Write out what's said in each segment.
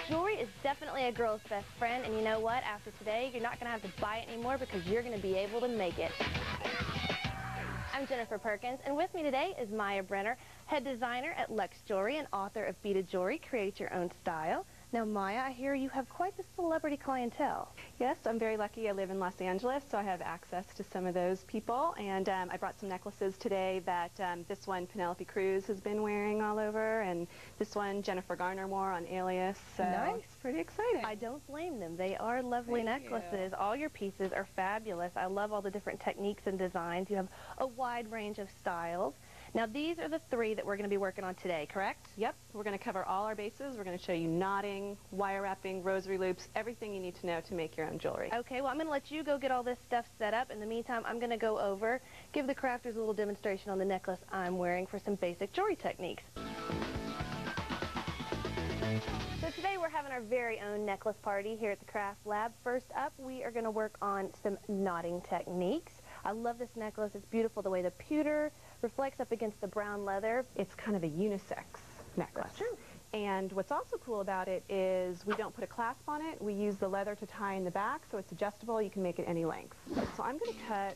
Jewelry is definitely a girl's best friend, and you know what? After today, you're not going to have to buy it anymore because you're going to be able to make it. I'm Jennifer Perkins, and with me today is Maya Brenner, head designer at Lux Jewelry and author of Beaded Jewelry, Create Your Own Style. Now, Maya, I hear you have quite the celebrity clientele. Yes, I'm very lucky. I live in Los Angeles, so I have access to some of those people. And I brought some necklaces today that this one Penelope Cruz has been wearing all over, and this one Jennifer Garner wore on Alias. So nice. Pretty exciting. I don't blame them. They are lovely necklaces. All your pieces are fabulous. I love all the different techniques and designs. You have a wide range of styles. Now, these are the three that we're going to be working on today, correct? Yep. We're going to cover all our bases. We're going to show you knotting, wire wrapping, rosary loops, everything you need to know to make your own jewelry. Okay, well, I'm going to let you go get all this stuff set up. In the meantime, I'm going to go over, give the crafters a little demonstration on the necklace I'm wearing for some basic jewelry techniques. So today we're having our very own necklace party here at the Craft Lab. First up, we are going to work on some knotting techniques. I love this necklace. It's beautiful the way the pewter reflects up against the brown leather. It's kind of a unisex necklace. That's true. And what's also cool about it is we don't put a clasp on it. We use the leather to tie in the back, so it's adjustable. You can make it any length. So I'm going to cut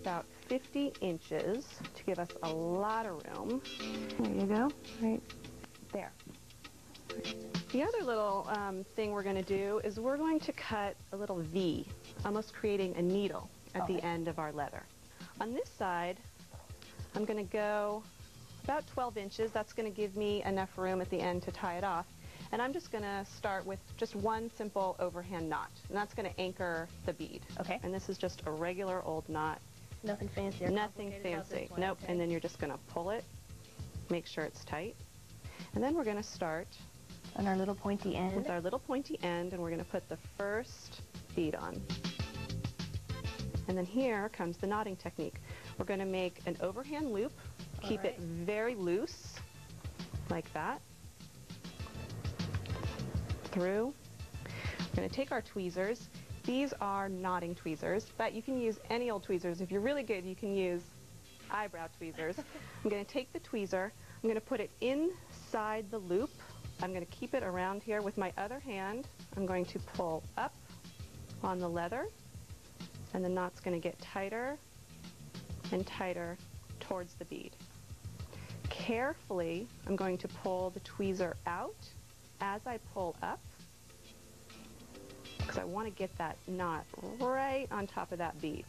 about 50 inches to give us a lot of room. There you go. Right there. The other little thing we're going to do is we're going to cut a little V, almost creating a needle at the end of our leather. On this side, I'm going to go about 12 inches. That's going to give me enough room at the end to tie it off. And I'm just going to start with just one simple overhand knot. And that's going to anchor the bead. Okay. And this is just a regular old knot. Nothing fancy or Nothing fancy. Nope. Okay. And then you're just going to pull it, make sure it's tight. And then we're going to start on our little pointy end. With our little pointy end, and we're going to put the first bead on. And then here comes the knotting technique. We're going to make an overhand loop, keep it very loose, like that, through. We're going to take our tweezers. These are knotting tweezers, but you can use any old tweezers. If you're really good, you can use eyebrow tweezers. I'm going to take the tweezer, I'm going to put it inside the loop. I'm going to keep it around here with my other hand. I'm going to pull up on the leather, and the knot's going to get tighter and tighter towards the bead. Carefully, I'm going to pull the tweezer out as I pull up, because I want to get that knot right on top of that bead.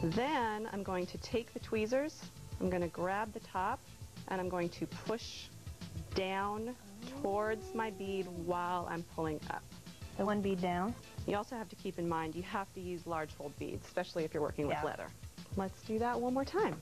Then I'm going to take the tweezers, I'm going to grab the top, and I'm going to push down towards my bead while I'm pulling up. So one bead down. You also have to keep in mind you have to use large hold beads, especially if you're working with leather. Let's do that one more time.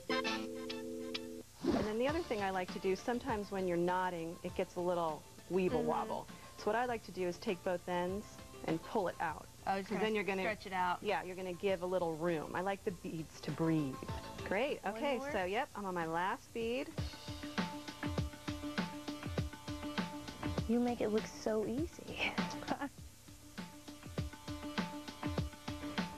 And then the other thing I like to do, sometimes when you're knotting, it gets a little weeble wobble. So what I like to do is take both ends and pull it out. Oh, because then you're going to stretch it out. Yeah, you're going to give a little room. I like the beads to breathe. Great. Okay, so yep, I'm on my last bead. You make it look so easy.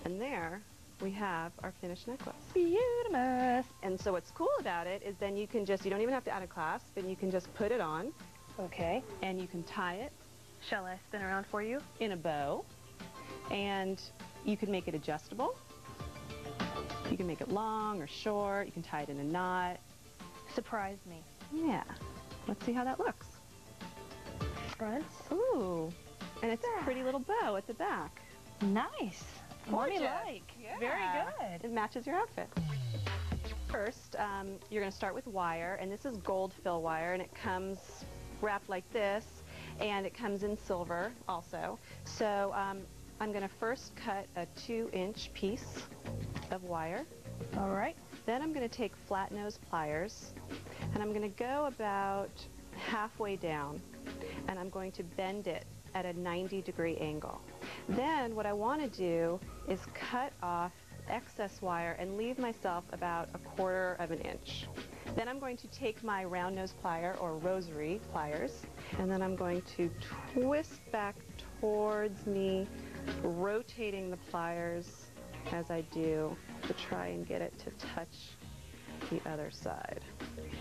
And there we have our finished necklace. Beautiful. And so what's cool about it is then you can just, you don't even have to add a clasp, and you can just put it on. Okay. And you can tie it. Shall I spin around for you? In a bow. And you can make it adjustable. You can make it long or short. You can tie it in a knot. Surprise me. Yeah. Let's see how that looks. Front. Ooh. And it's a pretty little bow at the back. Nice. Gorgeous. Mommy-like. Yeah. Very good. It matches your outfit. First, you're going to start with wire, and this is gold fill wire, and it comes wrapped like this, and it comes in silver also. So I'm going to first cut a 2-inch piece of wire. All right. Then I'm going to take flat nose pliers, and I'm going to go about halfway down, and I'm going to bend it at a 90-degree angle. Then what I want to do is cut off excess wire and leave myself about 1/4 of an inch. Then I'm going to take my round nose plier, or rosary pliers, and then I'm going to twist back towards me rotating the pliers as I do to try and get it to touch the other side.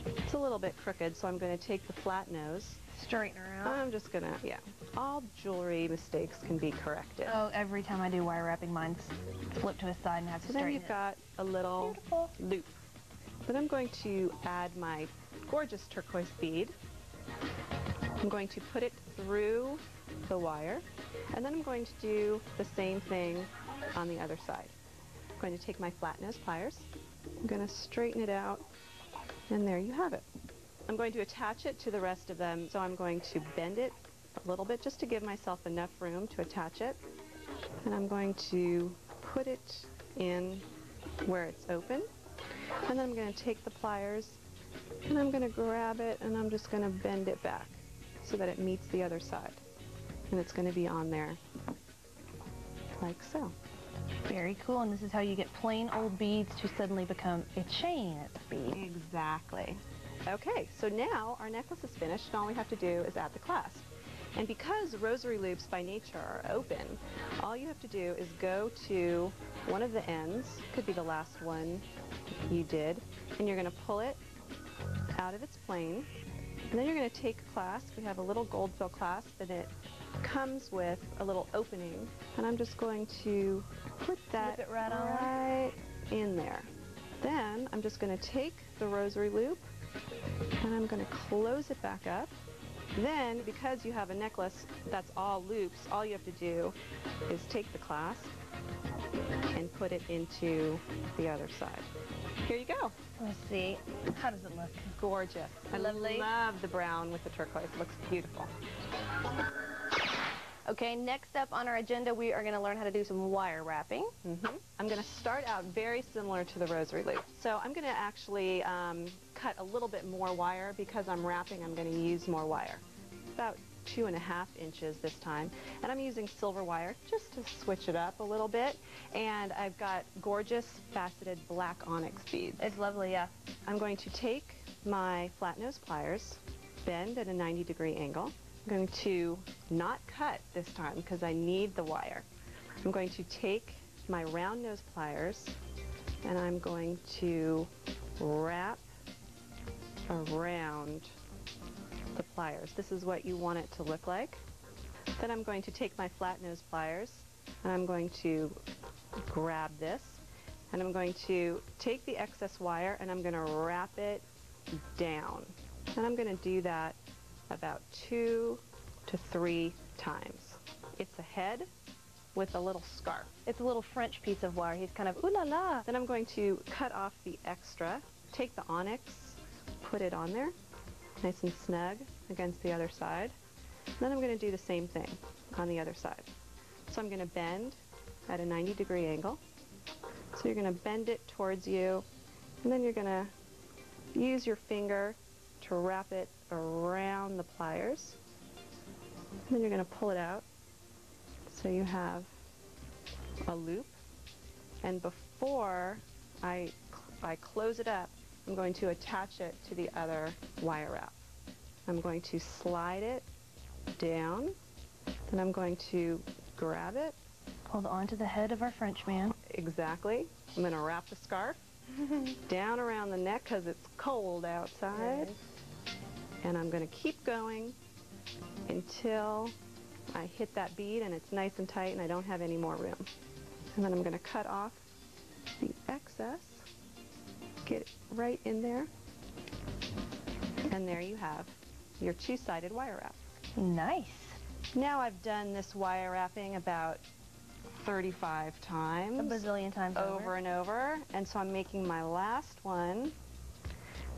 It's a little bit crooked, so I'm going to take the flat nose. Straighten her out. I'm just going to, yeah. All jewelry mistakes can be corrected. Oh, every time I do wire wrapping, mine's flipped to a side and I have to So then straighten you've it. got a little Beautiful. loop. Then I'm going to add my gorgeous turquoise bead. I'm going to put it through the wire, and then I'm going to do the same thing on the other side. I'm going to take my flat nose pliers. I'm going to straighten it out, and there you have it. I'm going to attach it to the rest of them, so I'm going to bend it a little bit just to give myself enough room to attach it. And I'm going to put it in where it's open. And then I'm going to take the pliers and I'm going to grab it and I'm just going to bend it back so that it meets the other side. And it's going to be on there like so. Very cool, and this is how you get plain old beads to suddenly become a chain bead. Exactly. Okay, so now our necklace is finished and all we have to do is add the clasp. And because rosary loops by nature are open, all you have to do is go to one of the ends, could be the last one you did, and you're going to pull it out of its plane. And then you're going to take a clasp. We have a little gold fill clasp, and it comes with a little opening. And I'm just going to put that Slip it right on. right in there. Then I'm just going to take the rosary loop, and I'm going to close it back up. Then, because you have a necklace that's all loops, all you have to do is take the clasp and put it into the other side. Here you go. Let's see. How does it look? Gorgeous. Lovely. I love the brown with the turquoise. It looks beautiful. Okay, next up on our agenda, we are going to learn how to do some wire wrapping. I'm going to start out very similar to the rosary loop. So I'm going to actually cut a little bit more wire because I'm wrapping. I'm going to use more wire, about 2.5 inches this time. And I'm using silver wire just to switch it up a little bit. And I've got gorgeous faceted black onyx beads. It's lovely, yeah. I'm going to take my flat nose pliers, bend at a 90-degree angle. I'm going to not cut this time because I need the wire. I'm going to take my round nose pliers and I'm going to wrap around the pliers. This is what you want it to look like. Then I'm going to take my flat nose pliers and I'm going to grab this and I'm going to take the excess wire and I'm going to wrap it down. And I'm going to do that about 2 to 3 times. It's a head with a little scarf. It's a little French piece of wire. He's kind of ooh la la. Then I'm going to cut off the extra, take the onyx, put it on there, nice and snug against the other side. Then I'm going to do the same thing on the other side. So I'm going to bend at a 90-degree angle. So you're going to bend it towards you, and then you're going to use your finger to wrap it around the pliers. And then you're going to pull it out so you have a loop. And before I close it up, I'm going to attach it to the other wire wrap. I'm going to slide it down, then I'm going to grab it. Hold on to the head of our Frenchman. Exactly. I'm going to wrap the scarf down around the neck because it's cold outside. And I'm going to keep going until I hit that bead and it's nice and tight and I don't have any more room. And then I'm going to cut off the excess, get it right in there, and there you have your two-sided wire wrap. Nice. Now I've done this wire wrapping about 35 times. A bazillion times over and over. And so I'm making my last one,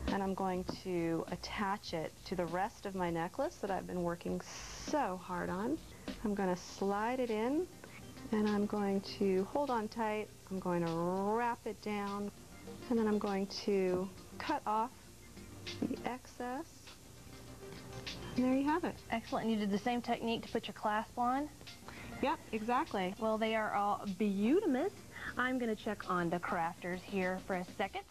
and I'm going to attach it to the rest of my necklace that I've been working so hard on. I'm going to slide it in, and I'm going to hold on tight. I'm going to wrap it down, and then I'm going to cut off the excess. And there you have it. Excellent. And you did the same technique to put your clasp on? Yep, exactly. Well, they are all beautimous. I'm going to check on the crafters here for a second.